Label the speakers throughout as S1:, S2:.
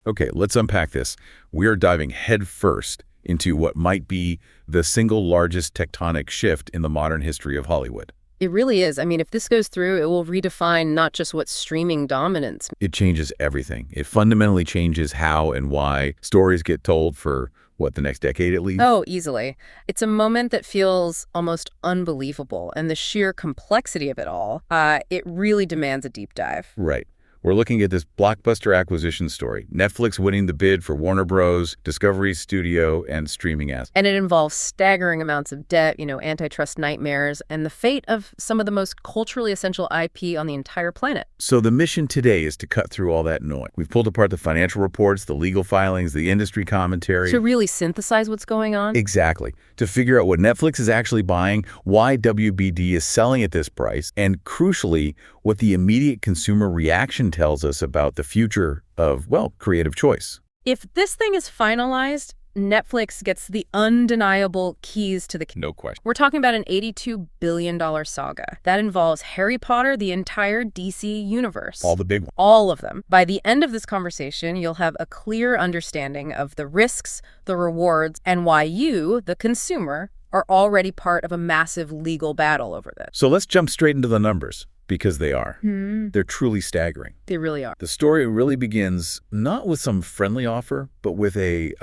S1: Okay, let's unpack this. We are diving headfirst into what might be the single largest tectonic shift in the modern history of Hollywood.
S2: It really is. I mean, if this goes through, it will redefine not just what streaming dominance.
S1: It changes everything. It fundamentally changes how and why stories get told for, the next decade at least?
S2: Oh, easily. It's a moment that feels almost unbelievable, and the sheer complexity of it all, it really demands a deep dive.
S1: Right. We're looking at this blockbuster acquisition story. Netflix winning the bid for Warner Bros., Discovery's studio, and streaming assets.
S2: And it involves staggering amounts of debt, antitrust nightmares, and the fate of some of the most culturally essential IP on the entire planet.
S1: So the mission today is to cut through all that noise. We've pulled apart the financial reports, the legal filings, the industry commentary.
S2: To really synthesize what's going on?
S1: Exactly. To figure out what Netflix is actually buying, why WBD is selling at this price, and crucially, what the immediate consumer reaction tells us about the future of, creative choice.
S2: If this thing is finalized, Netflix gets the undeniable keys to the
S1: No question.
S2: We're talking about an $82 billion saga. That involves Harry Potter, the entire DC universe.
S1: All the big ones.
S2: All of them. By the end of this conversation, you'll have a clear understanding of the risks, the rewards, and why you, the consumer, are already part of a massive legal battle over this.
S1: So let's jump straight into the numbers. Because they are. They're truly staggering.
S2: They really are.
S1: The story really begins not with some friendly offer, but with a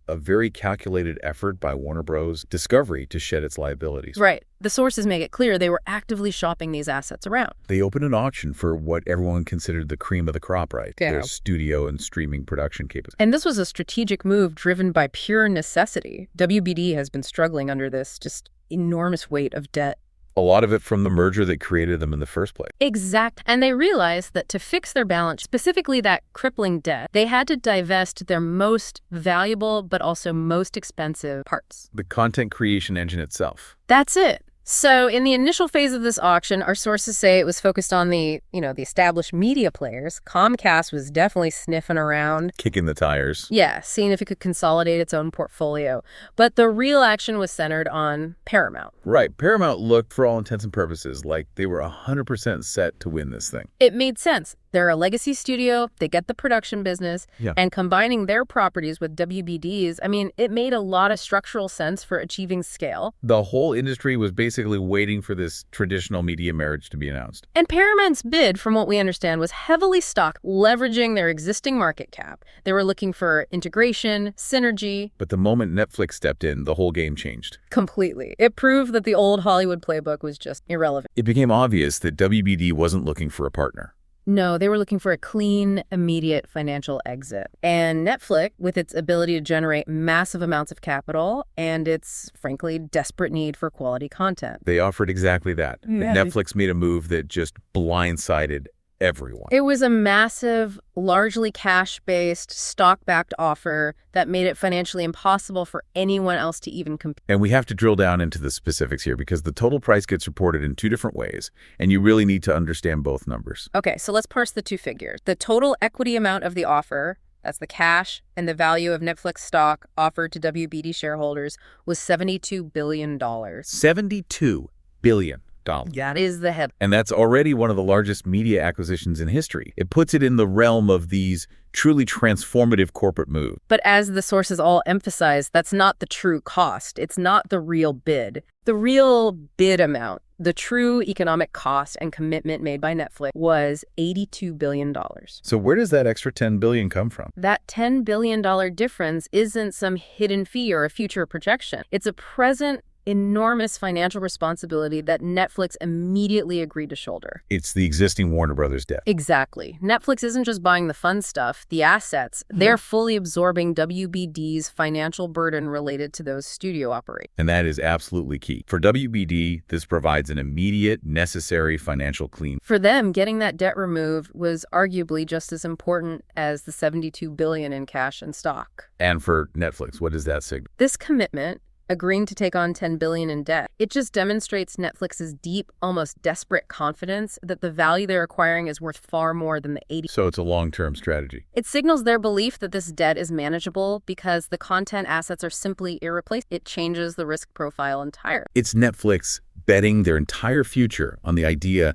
S1: very calculated effort by Warner Bros. Discovery to shed its liabilities.
S2: Right. The sources make it clear they were actively shopping these assets around.
S1: They opened an auction for what everyone considered the cream of the crop, right?
S2: Yeah.
S1: Their studio and streaming production capabilities.
S2: And this was a strategic move driven by pure necessity. WBD has been struggling under this just enormous weight of debt.
S1: A lot of it from the merger that created them in the first place.
S2: Exact. And they realized that to fix their balance, specifically that crippling debt, they had to divest their most valuable but also most expensive parts.
S1: The content creation engine itself.
S2: That's it. So in the initial phase of this auction, our sources say it was focused on the established media players. Comcast was definitely sniffing around.
S1: Kicking the tires.
S2: Yeah, seeing if it could consolidate its own portfolio. But the real action was centered on Paramount.
S1: Right. Paramount looked, for all intents and purposes, like they were 100% set to win this thing.
S2: It made sense. They're a legacy studio, they get the production business, and combining their properties with WBD's, it made a lot of structural sense for achieving scale.
S1: The whole industry was basically waiting for this traditional media marriage to be announced.
S2: And Paramount's bid, from what we understand, was heavily stocked, leveraging their existing market cap. They were looking for integration, synergy.
S1: But the moment Netflix stepped in, the whole game changed.
S2: Completely. It proved that the old Hollywood playbook was just irrelevant.
S1: It became obvious that WBD wasn't looking for a partner.
S2: No, they were looking for a clean, immediate financial exit. And Netflix, with its ability to generate massive amounts of capital and its, frankly, desperate need for quality content.
S1: They offered exactly that. Yeah. Netflix made a move that just blindsided everyone.
S2: It was a massive, largely cash-based, stock-backed offer that made it financially impossible for anyone else to even compete.
S1: And we have to drill down into the specifics here because the total price gets reported in two different ways, and you really need to understand both numbers.
S2: Okay, so let's parse the two figures. The total equity amount of the offer, that's the cash, and the value of Netflix stock offered to WBD shareholders was $72 billion.
S1: $72 billion.
S2: That is the head.
S1: And that's already one of the largest media acquisitions in history. It puts it in the realm of these truly transformative corporate moves.
S2: But as the sources all emphasize, that's not the true cost. It's not the real bid. The real bid amount, the true economic cost and commitment made by Netflix was $82 billion.
S1: So where does that extra $10 billion come from?
S2: That $10 billion difference isn't some hidden fee or a future projection. It's a present enormous financial responsibility that Netflix immediately agreed to shoulder.
S1: It's the existing Warner Brothers debt.
S2: Exactly. Netflix isn't just buying the fun stuff, the assets. They're fully absorbing WBD's financial burden related to those studio operations.
S1: And that is absolutely key. For WBD, this provides an immediate, necessary financial clean.
S2: For them, getting that debt removed was arguably just as important as the $72 billion in cash and stock.
S1: And for Netflix, what does that signal?
S2: This commitment, agreeing to take on $10 billion in debt, it just demonstrates Netflix's deep, almost desperate confidence that the value they're acquiring is worth far more than the $80.
S1: So it's a long-term strategy.
S2: It signals their belief that this debt is manageable because the content assets are simply irreplaceable. It changes the risk profile entirely.
S1: It's Netflix betting their entire future on the idea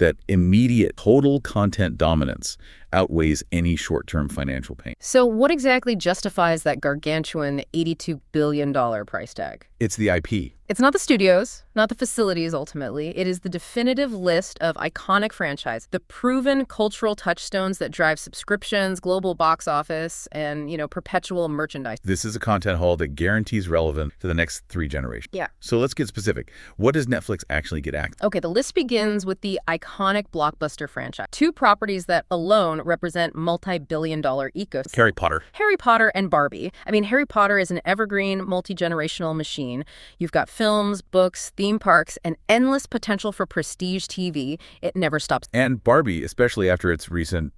S1: that immediate total content dominance outweighs any short-term financial pain.
S2: So what exactly justifies that gargantuan $82 billion price tag?
S1: It's the IP.
S2: It's not the studios, not the facilities ultimately. It is the definitive list of iconic franchise, the proven cultural touchstones that drive subscriptions, global box office, and, perpetual merchandise.
S1: This is a content haul that guarantees relevance to the next 3 generations.
S2: Yeah.
S1: So let's get specific. What does Netflix actually get access?
S2: Okay, the list begins with the iconic blockbuster franchise. 2 properties that alone represent multi-billion-dollar ecosystems.
S1: Harry Potter
S2: and Barbie. I mean, Harry Potter is an evergreen, multi-generational machine. You've got films, books, theme parks, and endless potential for prestige TV. It never stops.
S1: And Barbie, especially after its recent,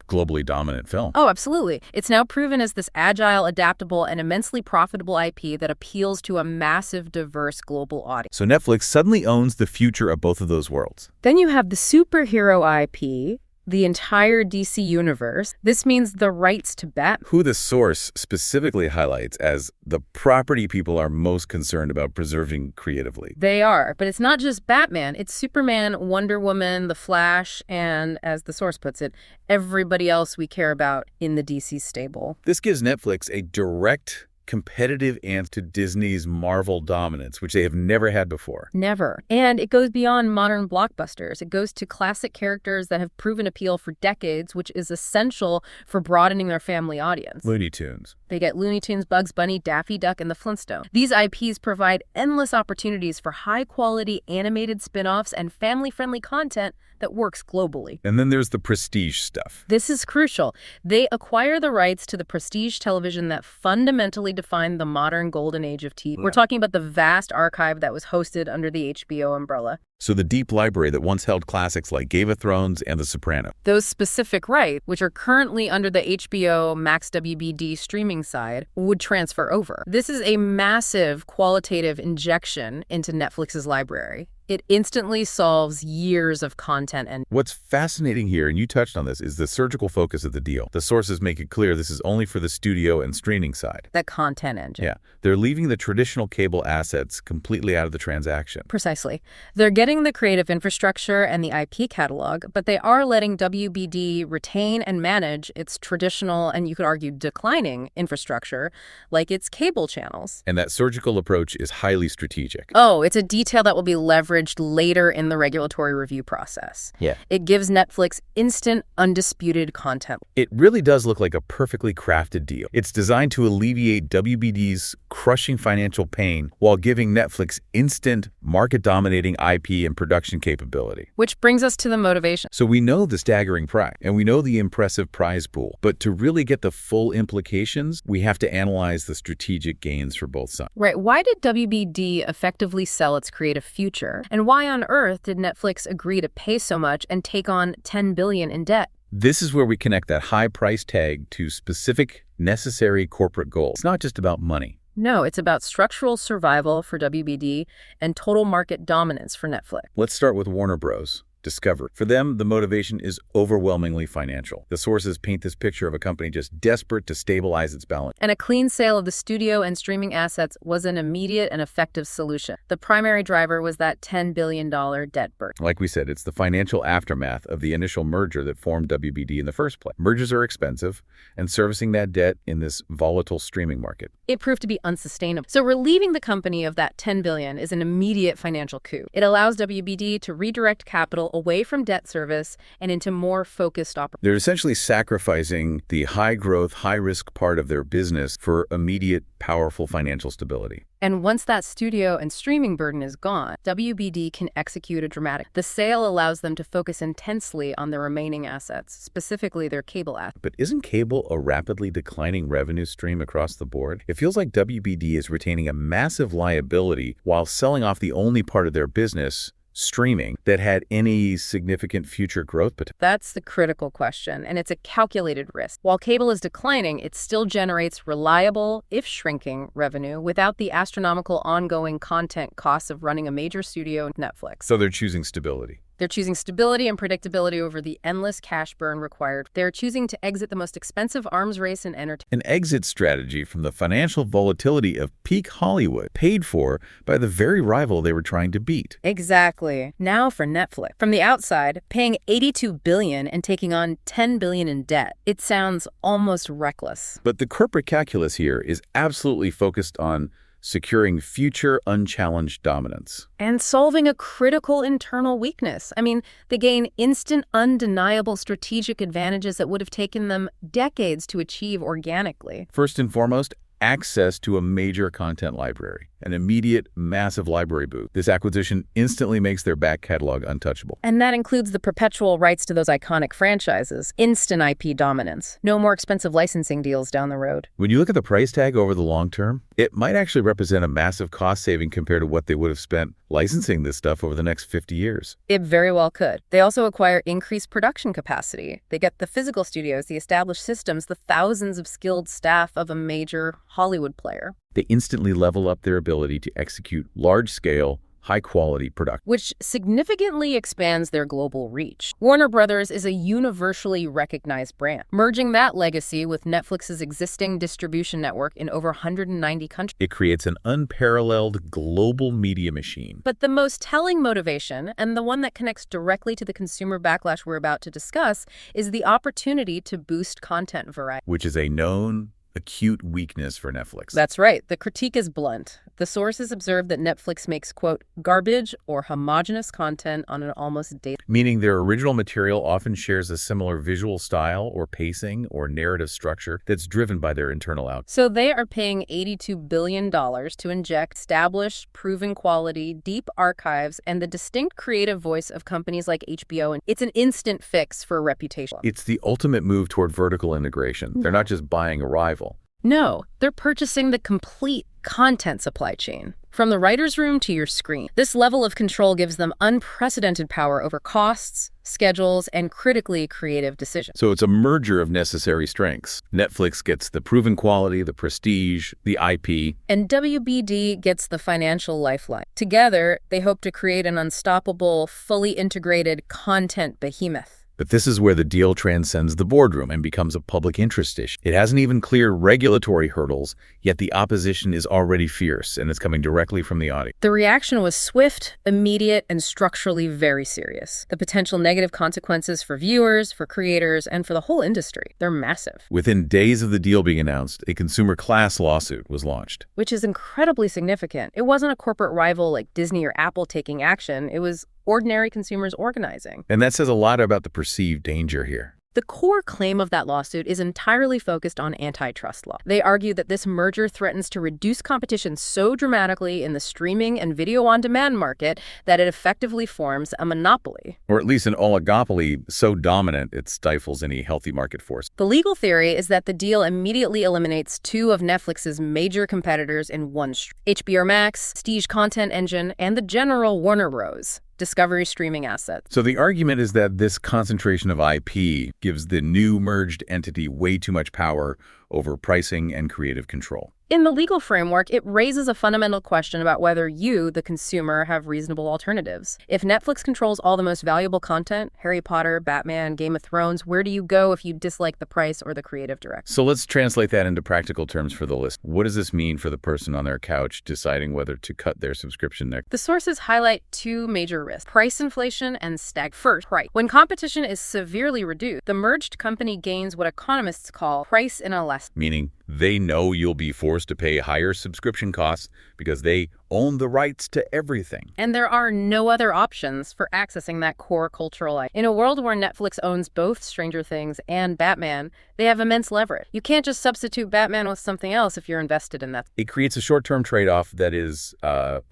S1: globally dominant film.
S2: Oh, absolutely. It's now proven as this agile, adaptable, and immensely profitable IP that appeals to a massive, diverse global audience.
S1: So Netflix suddenly owns the future of both of those worlds.
S2: Then you have the superhero IP, the entire DC universe. This means the rights to Batman.
S1: Who the source specifically highlights as the property people are most concerned about preserving creatively.
S2: They are, but it's not just Batman. It's Superman, Wonder Woman, The Flash, and, as the source puts it, everybody else we care about in the DC stable.
S1: This gives Netflix a direct competitive answer to Disney's Marvel dominance, which they have never had before.
S2: Never. And it goes beyond modern blockbusters. It goes to classic characters that have proven appeal for decades, which is essential for broadening their family audience.
S1: Looney Tunes.
S2: They get Looney Tunes, Bugs Bunny, Daffy Duck, and the Flintstones. These IPs provide endless opportunities for high-quality animated spin-offs and family-friendly content that works globally.
S1: And then there's the prestige stuff.
S2: This is crucial. They acquire the rights to the prestige television that fundamentally defined the modern golden age of TV. We're talking about the vast archive that was hosted under the HBO umbrella.
S1: So the deep library that once held classics like Game of Thrones and The Sopranos.
S2: Those specific rights, which are currently under the HBO Max WBD streaming side, would transfer over. This is a massive qualitative injection into Netflix's library. It instantly solves years of content. And
S1: what's fascinating here, and you touched on this, is the surgical focus of the deal. The sources make it clear this is only for the studio and streaming side.
S2: That content engine.
S1: Yeah. They're leaving the traditional cable assets completely out of the transaction.
S2: Precisely. They're getting the creative infrastructure and the IP catalog, but they are letting WBD retain and manage its traditional, and you could argue declining, infrastructure, like its cable channels.
S1: And that surgical approach is highly strategic.
S2: Oh, it's a detail that will be leveraged later in the regulatory review process.
S1: Yeah.
S2: It gives Netflix instant, undisputed content.
S1: It really does look like a perfectly crafted deal. It's designed to alleviate WBD's crushing financial pain while giving Netflix instant, market-dominating IP and production capability.
S2: Which brings us to the motivation.
S1: So we know the staggering price, and we know the impressive prize pool. But to really get the full implications, we have to analyze the strategic gains for both sides.
S2: Right. Why did WBD effectively sell its creative future? And why on earth did Netflix agree to pay so much and take on $10 billion in debt?
S1: This is where we connect that high price tag to specific, necessary corporate goals. It's not just about money.
S2: No, it's about structural survival for WBD and total market dominance for Netflix.
S1: Let's start with Warner Bros. Discover. For them, the motivation is overwhelmingly financial. The sources paint this picture of a company just desperate to stabilize its balance.
S2: And a clean sale of the studio and streaming assets was an immediate and effective solution. The primary driver was that $10 billion debt burden.
S1: Like we said, it's the financial aftermath of the initial merger that formed WBD in the first place. Mergers are expensive, and servicing that debt in this volatile streaming market.
S2: It proved to be unsustainable. So relieving the company of that $10 billion is an immediate financial coup. It allows WBD to redirect capital away from debt service and into more focused operations.
S1: They're essentially sacrificing the high-growth, high-risk part of their business for immediate, powerful financial stability.
S2: And once that studio and streaming burden is gone, WBD can execute a dramatic. The sale allows them to focus intensely on their remaining assets, specifically their cable assets.
S1: But isn't cable a rapidly declining revenue stream across the board? It feels like WBD is retaining a massive liability while selling off the only part of their business, streaming, that had any significant future growth potential.
S2: That's the critical question, and it's a calculated risk. While cable is declining, it still generates reliable, if shrinking, revenue without the astronomical ongoing content costs of running a major studio and Netflix.
S1: So they're choosing stability.
S2: They're choosing stability and predictability over the endless cash burn required. They're choosing to exit the most expensive arms race in entertainment.
S1: An exit strategy from the financial volatility of peak Hollywood, paid for by the very rival they were trying to beat.
S2: Exactly. Now for Netflix. From the outside, paying $82 billion and taking on $10 billion in debt. It sounds almost reckless.
S1: But the corporate calculus here is absolutely focused on securing future unchallenged dominance.
S2: And solving a critical internal weakness. I mean, they gain instant, undeniable strategic advantages that would have taken them decades to achieve organically.
S1: First and foremost, access to a major content library, an immediate, massive library booth. This acquisition instantly makes their back catalog untouchable.
S2: And that includes the perpetual rights to those iconic franchises, instant IP dominance, no more expensive licensing deals down the road.
S1: When you look at the price tag over the long term, it might actually represent a massive cost saving compared to what they would have spent licensing this stuff over the next 50 years.
S2: It very well could. They also acquire increased production capacity. They get the physical studios, the established systems, the thousands of skilled staff of a major Hollywood player.
S1: They instantly level up their ability to execute large-scale, high-quality production,
S2: which significantly expands their global reach. Warner Brothers is a universally recognized brand. Merging that legacy with Netflix's existing distribution network in over 190 countries.
S1: It creates an unparalleled global media machine.
S2: But the most telling motivation, and the one that connects directly to the consumer backlash we're about to discuss, is the opportunity to boost content variety.
S1: Which is a known acute weakness for Netflix.
S2: That's right. The critique is blunt. The sources observe that Netflix makes, quote, garbage or homogenous content on an almost daily.
S1: Meaning their original material often shares a similar visual style or pacing or narrative structure that's driven by their internal output.
S2: So they are paying $82 billion to inject established, proven quality, deep archives, and the distinct creative voice of companies like HBO. And it's an instant fix for reputation.
S1: It's the ultimate move toward vertical integration. They're not just buying a rival.
S2: No, they're purchasing the complete content supply chain, from the writer's room to your screen. This level of control gives them unprecedented power over costs, schedules, and critically creative decisions.
S1: So it's a merger of necessary strengths. Netflix gets the proven quality, the prestige, the IP.
S2: And WBD gets the financial lifeline. Together, they hope to create an unstoppable, fully integrated content behemoth.
S1: But this is where the deal transcends the boardroom and becomes a public interest issue. It hasn't even cleared regulatory hurdles, yet the opposition is already fierce, and it's coming directly from the audience.
S2: The reaction was swift, immediate, and structurally very serious. The potential negative consequences for viewers, for creators, and for the whole industry, they're massive.
S1: Within days of the deal being announced, a consumer class lawsuit was launched.
S2: Which is incredibly significant. It wasn't a corporate rival like Disney or Apple taking action. It was ordinary consumers organizing.
S1: And that says a lot about the perceived danger here.
S2: The core claim of that lawsuit is entirely focused on antitrust law. They argue that this merger threatens to reduce competition so dramatically in the streaming and video-on-demand market that it effectively forms a monopoly.
S1: Or at least an oligopoly so dominant it stifles any healthy market force.
S2: The legal theory is that the deal immediately eliminates two of Netflix's major competitors in one stream: HBO Max, Prestige Content Engine, and the general Warner Bros. Discovery streaming assets.
S1: So the argument is that this concentration of IP gives the new merged entity way too much power over pricing and creative control.
S2: In the legal framework, it raises a fundamental question about whether you, the consumer, have reasonable alternatives. If Netflix controls all the most valuable content, Harry Potter, Batman, Game of Thrones, where do you go if you dislike the price or the creative direction?
S1: So let's translate that into practical terms for the list. What does this mean for the person on their couch deciding whether to cut their subscription next?
S2: The sources highlight two major risks: price inflation and First, price. When competition is severely reduced, the merged company gains what economists call price inelasticity.
S1: Meaning they know you'll be forced to pay higher subscription costs because they own the rights to everything.
S2: And there are no other options for accessing that core cultural IP. In a world where Netflix owns both Stranger Things and Batman, they have immense leverage. You can't just substitute Batman with something else if you're invested in that.
S1: It creates a short-term trade-off that is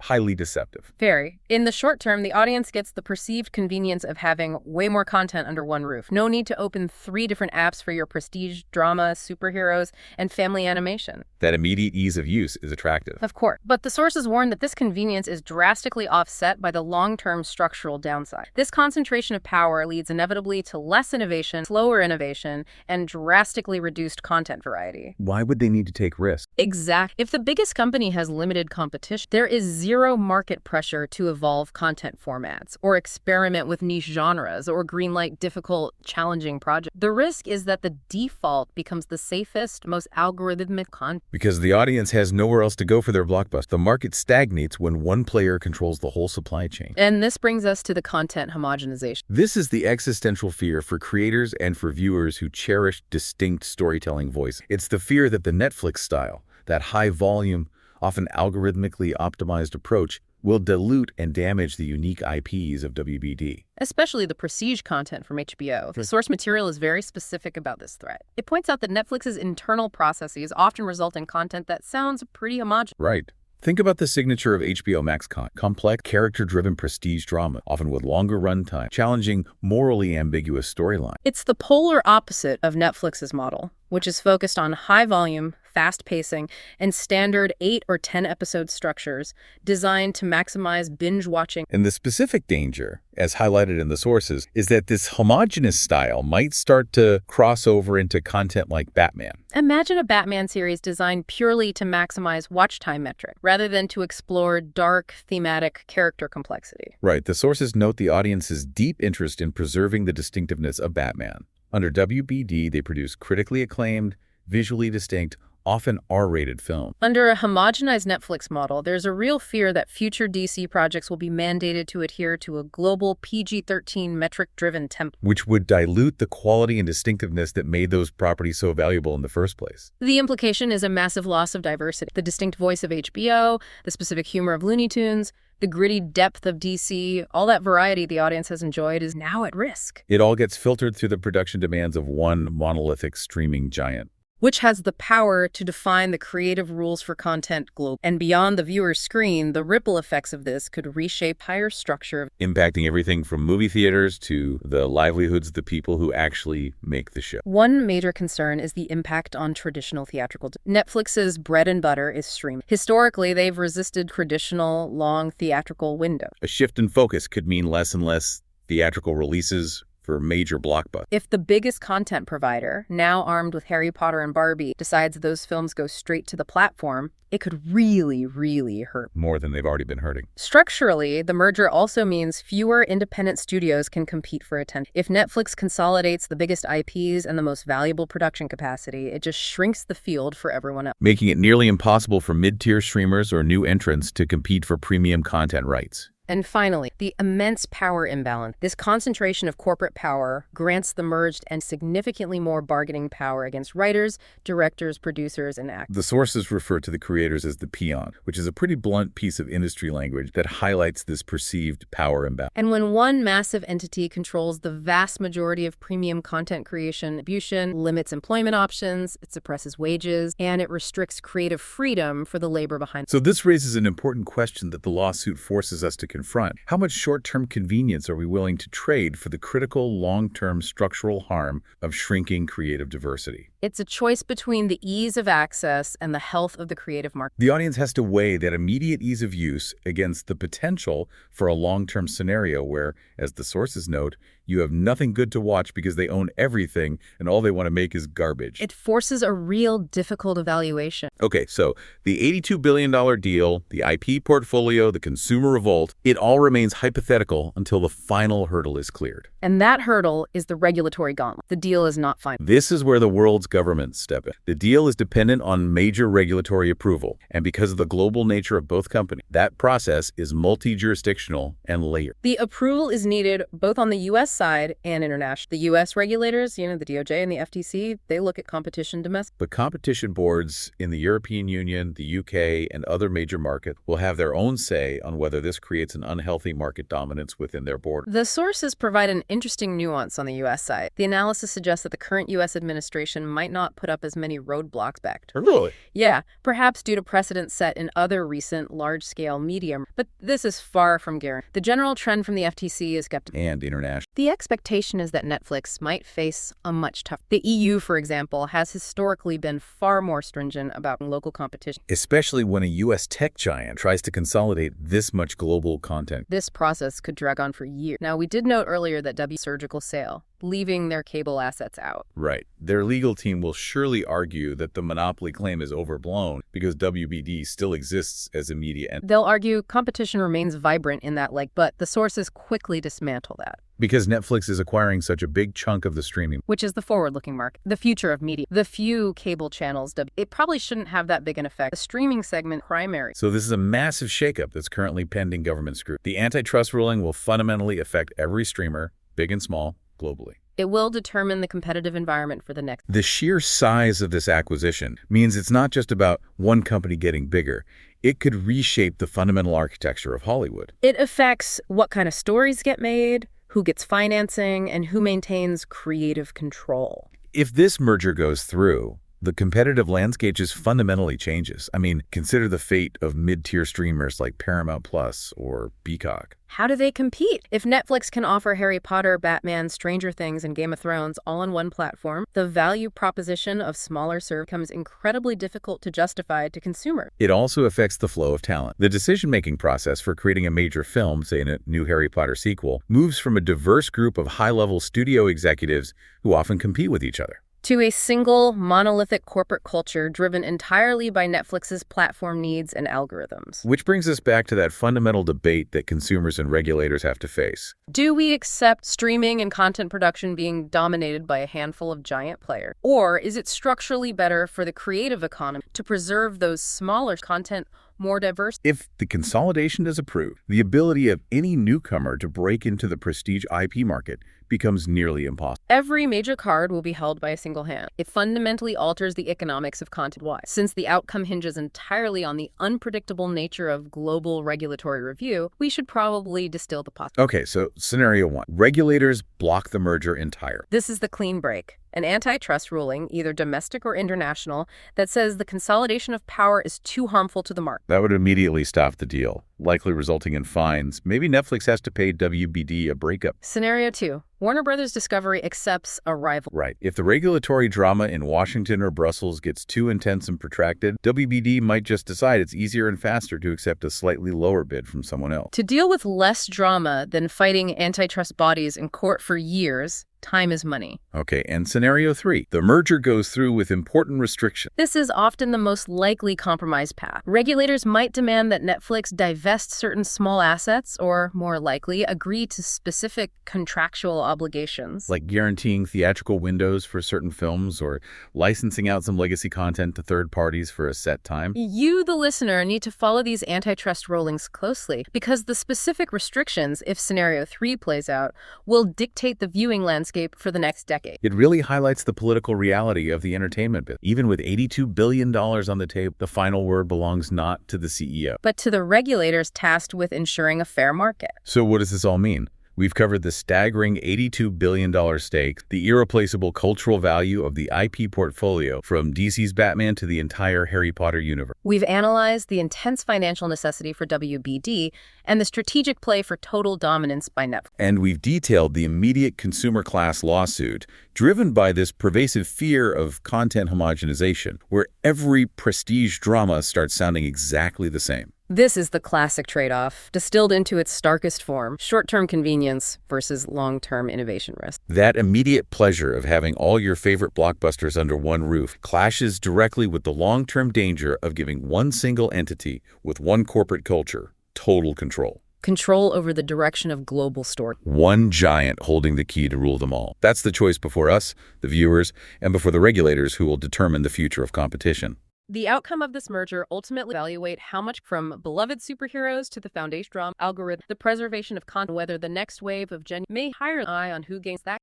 S1: highly deceptive.
S2: Very. In the short term, the audience gets the perceived convenience of having way more content under one roof. No need to open 3 different apps for your prestige, drama, superheroes, and family animation.
S1: That immediate ease of use is attractive.
S2: Of course. But the sources warn that this convenience is drastically offset by the long-term structural downside. This concentration of power leads inevitably to less innovation, slower innovation, and drastically reduced content variety.
S1: Why would they need to take risks?
S2: Exactly. If the biggest company has limited competition, there is zero market pressure to evolve content formats or experiment with niche genres or greenlight difficult, challenging projects. The risk is that the default becomes the safest, most algorithmic content.
S1: Because the audience has nowhere else to go for their blockbuster. The market stagnates when one player controls the whole supply chain.
S2: And this brings us to the content homogenization.
S1: This is the existential fear for creators and for viewers who cherish distinct storytelling voice. It's the fear that the Netflix style, that high-volume, often algorithmically optimized approach, will dilute and damage the unique IPs of WBD.
S2: Especially the prestige content from HBO. The source material is very specific about this threat. It points out that Netflix's internal processes often result in content that sounds pretty homogeneous.
S1: Right. Think about the signature of HBO Max complex, character-driven prestige drama, often with longer runtime, challenging, morally ambiguous storyline.
S2: It's the polar opposite of Netflix's model, which is focused on high volume, fast pacing, and standard 8 or 10 episode structures designed to maximize binge watching.
S1: And the specific danger, as highlighted in the sources, is that this homogeneous style might start to cross over into content like Batman.
S2: Imagine a Batman series designed purely to maximize watch time metric, rather than to explore dark, thematic character complexity.
S1: Right. The sources note the audience's deep interest in preserving the distinctiveness of Batman. Under WBD, they produce critically acclaimed, visually distinct, often R-rated film.
S2: Under a homogenized Netflix model, there's a real fear that future DC projects will be mandated to adhere to a global PG-13 metric-driven template,
S1: which would dilute the quality and distinctiveness that made those properties so valuable in the first place.
S2: The implication is a massive loss of diversity. The distinct voice of HBO, the specific humor of Looney Tunes, the gritty depth of DC, all that variety the audience has enjoyed is now at risk.
S1: It all gets filtered through the production demands of one monolithic streaming giant,
S2: which has the power to define the creative rules for content globally. And beyond the viewer's screen, the ripple effects of this could reshape higher structure,
S1: impacting everything from movie theaters to the livelihoods of the people who actually make the show.
S2: One major concern is the impact on traditional theatrical. Netflix's bread and butter is streaming. Historically, they've resisted traditional, long theatrical windows.
S1: A shift in focus could mean less and less theatrical releases for major blockbusters.
S2: If the biggest content provider, now armed with Harry Potter and Barbie, decides those films go straight to the platform, it could really, really hurt.
S1: More than they've already been hurting.
S2: Structurally, the merger also means fewer independent studios can compete for attention. If Netflix consolidates the biggest IPs and the most valuable production capacity, it just shrinks the field for everyone else,
S1: making it nearly impossible for mid-tier streamers or new entrants to compete for premium content rights.
S2: And finally, the immense power imbalance. This concentration of corporate power grants the merged and significantly more bargaining power against writers, directors, producers, and actors.
S1: The sources refer to the creators as the peon, which is a pretty blunt piece of industry language that highlights this perceived power imbalance.
S2: And when one massive entity controls the vast majority of premium content creation, distribution, limits employment options, it suppresses wages, and it restricts creative freedom for the labor behind.
S1: So this raises an important question that the lawsuit forces us to confront. How much short-term convenience are we willing to trade for the critical long-term structural harm of shrinking creative diversity?
S2: It's a choice between the ease of access and the health of the creative market.
S1: The audience has to weigh that immediate ease of use against the potential for a long-term scenario where, as the sources note, you have nothing good to watch because they own everything and all they want to make is garbage.
S2: It forces a real difficult evaluation.
S1: Okay, so the $82 billion deal, the IP portfolio, the consumer revolt, it all remains hypothetical until the final hurdle is cleared.
S2: And that hurdle is the regulatory gauntlet. The deal is not final.
S1: This is where the world's governments step in. The deal is dependent on major regulatory approval, and because of the global nature of both companies, that process is multi-jurisdictional and layered.
S2: The approval is needed both on the U.S. side and international. The U.S. regulators, the DOJ and the FTC, they look at competition domestic.
S1: But competition boards in the European Union, the UK, and other major markets will have their own say on whether this creates an unhealthy market dominance within their border.
S2: The sources provide an interesting nuance on the U.S. side. The analysis suggests that the current U.S. administration might not put up as many roadblocks back.
S1: Really?
S2: Yeah, perhaps due to precedents set in other recent large-scale media. But this is far from guaranteed. The general trend from the FTC is skeptical.
S1: And international.
S2: The expectation is that Netflix might face a much tougher. The EU, for example, has historically been far more stringent about local competition.
S1: Especially when a U.S. tech giant tries to consolidate this much global content.
S2: This process could drag on for years. Now, we did note earlier that surgical sale, leaving their cable assets out.
S1: Right. Their legal team will surely argue that the monopoly claim is overblown because WBD still exists as a media entity.
S2: They'll argue competition remains vibrant in that but the sources quickly dismantle that.
S1: Because Netflix is acquiring such a big chunk of the streaming.
S2: Which is the forward-looking market, the future of media. The few cable channels, it probably shouldn't have that big an effect. The streaming segment primary.
S1: So this is a massive shakeup that's currently pending government scrutiny. The antitrust ruling will fundamentally affect every streamer, big and small, globally.
S2: It will determine the competitive environment for the next.
S1: The sheer size of this acquisition means it's not just about one company getting bigger. It could reshape the fundamental architecture of Hollywood.
S2: It affects what kind of stories get made, who gets financing, and who maintains creative control.
S1: If this merger goes through, the competitive landscape just fundamentally changes. I mean, consider the fate of mid-tier streamers like Paramount Plus or Peacock.
S2: How do they compete? If Netflix can offer Harry Potter, Batman, Stranger Things, and Game of Thrones all on one platform, the value proposition of smaller serve becomes incredibly difficult to justify to consumers.
S1: It also affects the flow of talent. The decision-making process for creating a major film, say in a new Harry Potter sequel, moves from a diverse group of high-level studio executives who often compete with each other
S2: to a single, monolithic corporate culture driven entirely by Netflix's platform needs and algorithms.
S1: Which brings us back to that fundamental debate that consumers and regulators have to face.
S2: Do we accept streaming and content production being dominated by a handful of giant players? Or is it structurally better for the creative economy to preserve those smaller content more diverse?
S1: If the consolidation is approved, the ability of any newcomer to break into the prestige IP market becomes nearly impossible.
S2: Every major card will be held by a single hand. It fundamentally alters the economics of content-wise. Since the outcome hinges entirely on the unpredictable nature of global regulatory review, we should probably distill the possibility.
S1: Okay, so scenario one. Regulators block the merger entirely.
S2: This is the clean break. An antitrust ruling, either domestic or international, that says the consolidation of power is too harmful to the market.
S1: That would immediately stop the deal, likely resulting in fines. Maybe Netflix has to pay WBD a breakup.
S2: Scenario 2. Warner Brothers Discovery accepts a rival.
S1: Right. If the regulatory drama in Washington or Brussels gets too intense and protracted, WBD might just decide it's easier and faster to accept a slightly lower bid from someone else.
S2: To deal with less drama than fighting antitrust bodies in court for years, time is money.
S1: Okay, and scenario 3. The merger goes through with important restrictions.
S2: This is often the most likely compromise path. Regulators might demand that Netflix divest certain small assets or, more likely, agree to specific contractual obligations.
S1: Like guaranteeing theatrical windows for certain films or licensing out some legacy content to third parties for a set time.
S2: You, the listener, need to follow these antitrust rulings closely because the specific restrictions, if scenario 3 plays out, will dictate the viewing landscape for the next decade.
S1: It really highlights the political reality of the entertainment business. Even with $82 billion on the table, the final word belongs not to the CEO,
S2: but to the regulators tasked with ensuring a fair market.
S1: So what does this all mean? We've covered the staggering $82 billion stake, the irreplaceable cultural value of the IP portfolio, from DC's Batman to the entire Harry Potter universe.
S2: We've analyzed the intense financial necessity for WBD and the strategic play for total dominance by Netflix.
S1: And we've detailed the immediate consumer class lawsuit driven by this pervasive fear of content homogenization, where every prestige drama starts sounding exactly the same.
S2: This is the classic trade-off, distilled into its starkest form: short-term convenience versus long-term innovation risk.
S1: That immediate pleasure of having all your favorite blockbusters under one roof clashes directly with the long-term danger of giving one single entity with one corporate culture total control.
S2: Control over the direction of global story.
S1: One giant holding the key to rule them all. That's the choice before us, the viewers, and before the regulators who will determine the future of competition.
S2: The outcome of this merger ultimately evaluate how much, from beloved superheroes to the foundation drama algorithm, the preservation of content, whether the next wave of may hire an eye on who gains that